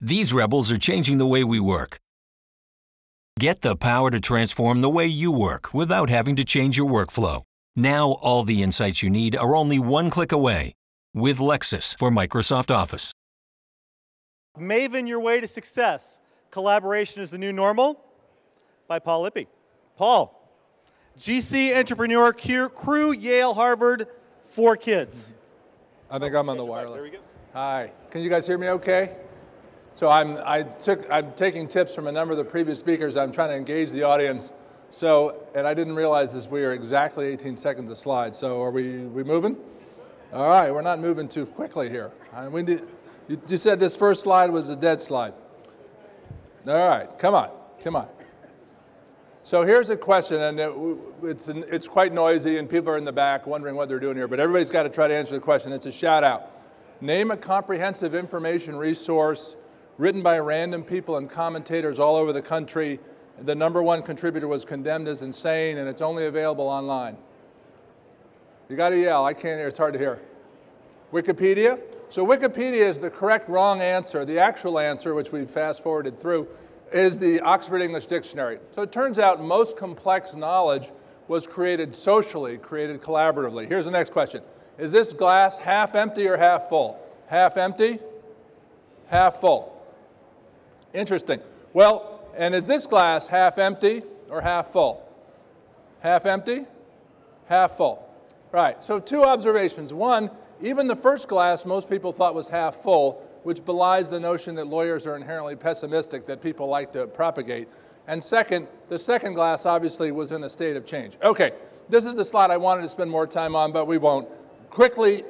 These rebels are changing the way we work. Get the power to transform the way you work without having to change your workflow. Now all the insights you need are only one click away with Lexis for Microsoft Office. Maven, Your Way to Success. Collaboration is the New Normal by Paul Lippe. Paul, GC, entrepreneur, crew, Yale, Harvard, 4 kids. I think I'm on the wireless. There we go. Hi, can you guys hear me okay? So I'm taking tips from a number of the previous speakers. I'm trying to engage the audience. And I didn't realize this, we are exactly 18 seconds a slide. So are we moving? All right, we're not moving too quickly here. You said this first slide was a dead slide. All right, come on. So here's a question, and it's quite noisy, and people are in the back wondering what they're doing here, but everybody's got to try to answer the question. It's a shout out. Name a comprehensive information resource written by random people and commentators all over the country. The #1 contributor was condemned as insane, and it's only available online. You got to yell. I can't hear. It's hard to hear. Wikipedia? So Wikipedia is the correct wrong answer. The actual answer, which we've fast-forwarded through, is the Oxford English Dictionary. So it turns out most complex knowledge was created socially, created collaboratively. Here's the next question. Is this glass half empty or half full? Half empty? Half full. Interesting. Well, and is this glass half empty or half full? Half empty? Half full. Right, so 2 observations. One, even the first glass most people thought was half full, which belies the notion that lawyers are inherently pessimistic that people like to propagate. And second, the second glass obviously was in a state of change. Okay, this is the slide I wanted to spend more time on, but we won't. Quickly,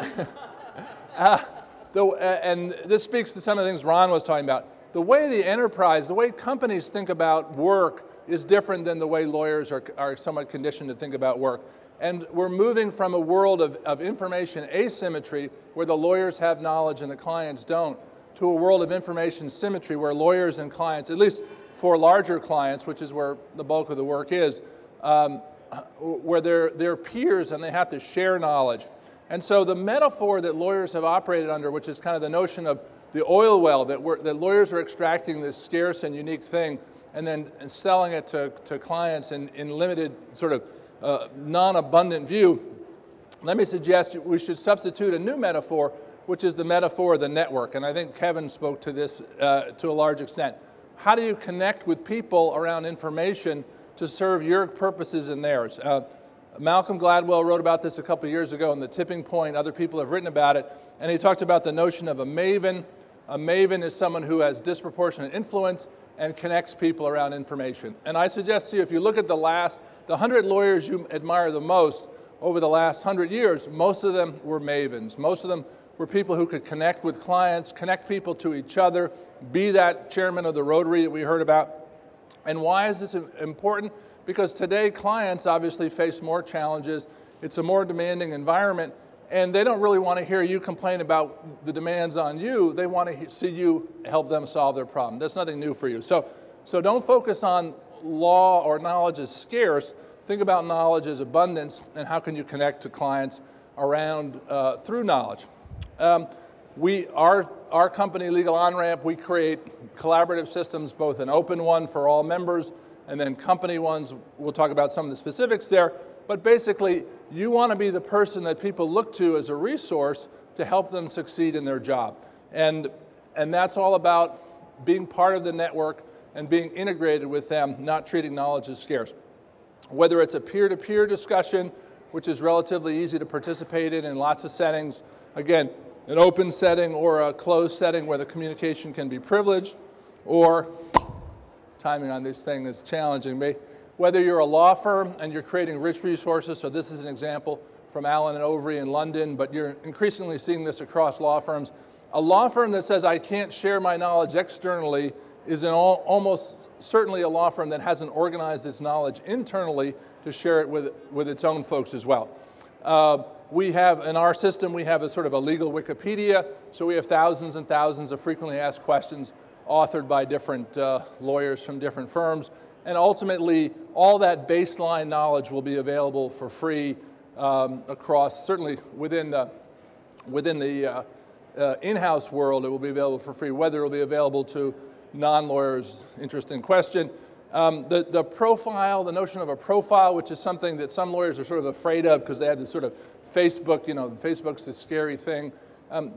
and this speaks to some of the things Ron was talking about. The way the enterprise, the way companies think about work is different than the way lawyers are somewhat conditioned to think about work. And we're moving from a world of information asymmetry, where the lawyers have knowledge and the clients don't, to a world of information symmetry, where lawyers and clients, at least for larger clients, which is where the bulk of the work is, where they're peers and they have to share knowledge. And so the metaphor that lawyers have operated under, which is kind of the notion of the oil well, that lawyers are extracting this scarce and unique thing and then selling it to clients in limited sort of non-abundant view, let me suggest we should substitute a new metaphor, which is the metaphor of the network. And I think Kevin spoke to this to a large extent. How do you connect with people around information to serve your purposes and theirs? Malcolm Gladwell wrote about this a couple of years ago in The Tipping Point. Other people have written about it. And he talked about the notion of a maven. A maven is someone who has disproportionate influence and connects people around information. And I suggest to you, if you look at the 100 lawyers you admire the most over the last 100 years, most of them were mavens. Most of them were people who could connect with clients, connect people to each other, be that chairman of the Rotary that we heard about. And why is this important? Because today clients obviously face more challenges. It's a more demanding environment, and they don't really want to hear you complain about the demands on you. They want to see you help them solve their problem. That's nothing new for you. So don't focus on law or knowledge as scarce. Think about knowledge as abundance, and how can you connect to clients around through knowledge. Our company, Legal OnRamp, we create collaborative systems, both an open one for all members and then company ones. We'll talk about some of the specifics there. But basically, you want to be the person that people look to as a resource to help them succeed in their job. And that's all about being part of the network and being integrated with them, not treating knowledge as scarce. Whether it's a peer-to-peer discussion, which is relatively easy to participate in lots of settings, again, an open setting or a closed setting where the communication can be privileged, or timing on this thing is challenging me. Whether you're a law firm and you're creating rich resources, so this is an example from Allen and Overy in London, but you're increasingly seeing this across law firms. A law firm that says, I can't share my knowledge externally, is almost certainly a law firm that hasn't organized its knowledge internally to share it with its own folks as well. We have, in our system, we have a sort of a legal Wikipedia, so we have thousands and thousands of frequently asked questions authored by different lawyers from different firms. And ultimately, all that baseline knowledge will be available for free across, certainly within the in-house world, it will be available for free. Whether it will be available to non-lawyers, interesting question. The profile, the notion of a profile, which is something that some lawyers are sort of afraid of because they have this sort of Facebook, Facebook's this scary thing.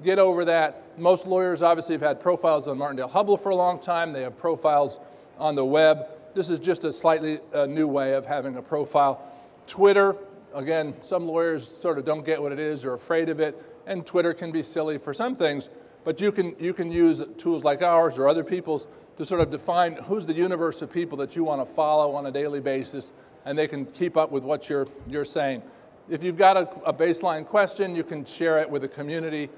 Get over that. Most lawyers obviously have had profiles on Martindale-Hubbell for a long time. They have profiles on the web. This is just a slightly new way of having a profile. Twitter, again, some lawyers sort of don't get what it is or are afraid of it, and Twitter can be silly for some things, but you can use tools like ours or other people's to sort of define who's the universe of people that you want to follow on a daily basis, and they can keep up with what you're saying. If you've got a baseline question, you can share it with a community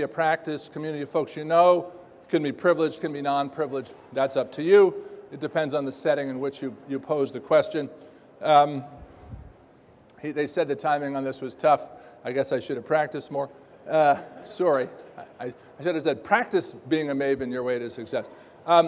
of practice, community of folks you know. It can be privileged, can be non-privileged. That's up to you. It depends on the setting in which you pose the question. They said the timing on this was tough. I guess I should have practiced more. Sorry, I should have said practice being a Maven your way to success.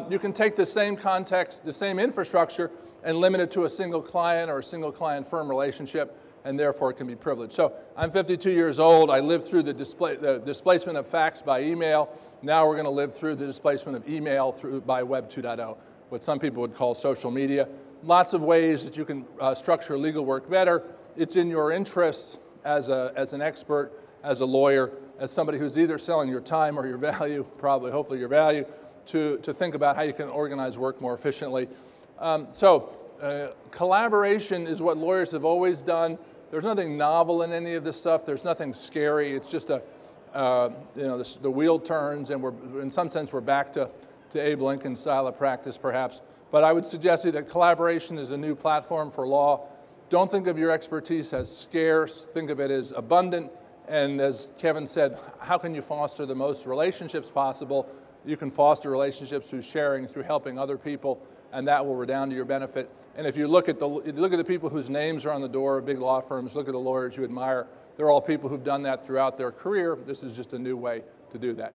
You can take the same context, the same infrastructure, and limit it to a single client or a single client firm relationship, and therefore it can be privileged. So I'm 52 years old. I lived through the displacement of fax by email. Now we're going to live through the displacement of email by Web 2.0, what some people would call social media. Lots of ways that you can structure legal work better. It's in your interests as an expert, as a lawyer, as somebody who's either selling your time or your value, probably, hopefully your value, to think about how you can organize work more efficiently. Collaboration is what lawyers have always done. There's nothing novel in any of this stuff. There's nothing scary. It's just the wheel turns, and in some sense we're back to Abe Lincoln style of practice, perhaps. But I would suggest to you that collaboration is a new platform for law. Don't think of your expertise as scarce. Think of it as abundant. And as Kevin said, how can you foster the most relationships possible? You can foster relationships through sharing, through helping other people, and that will redound to your benefit. And if you look at the people whose names are on the door of big law firms, look at the lawyers you admire, they're all people who've done that throughout their career. This is just a new way to do that.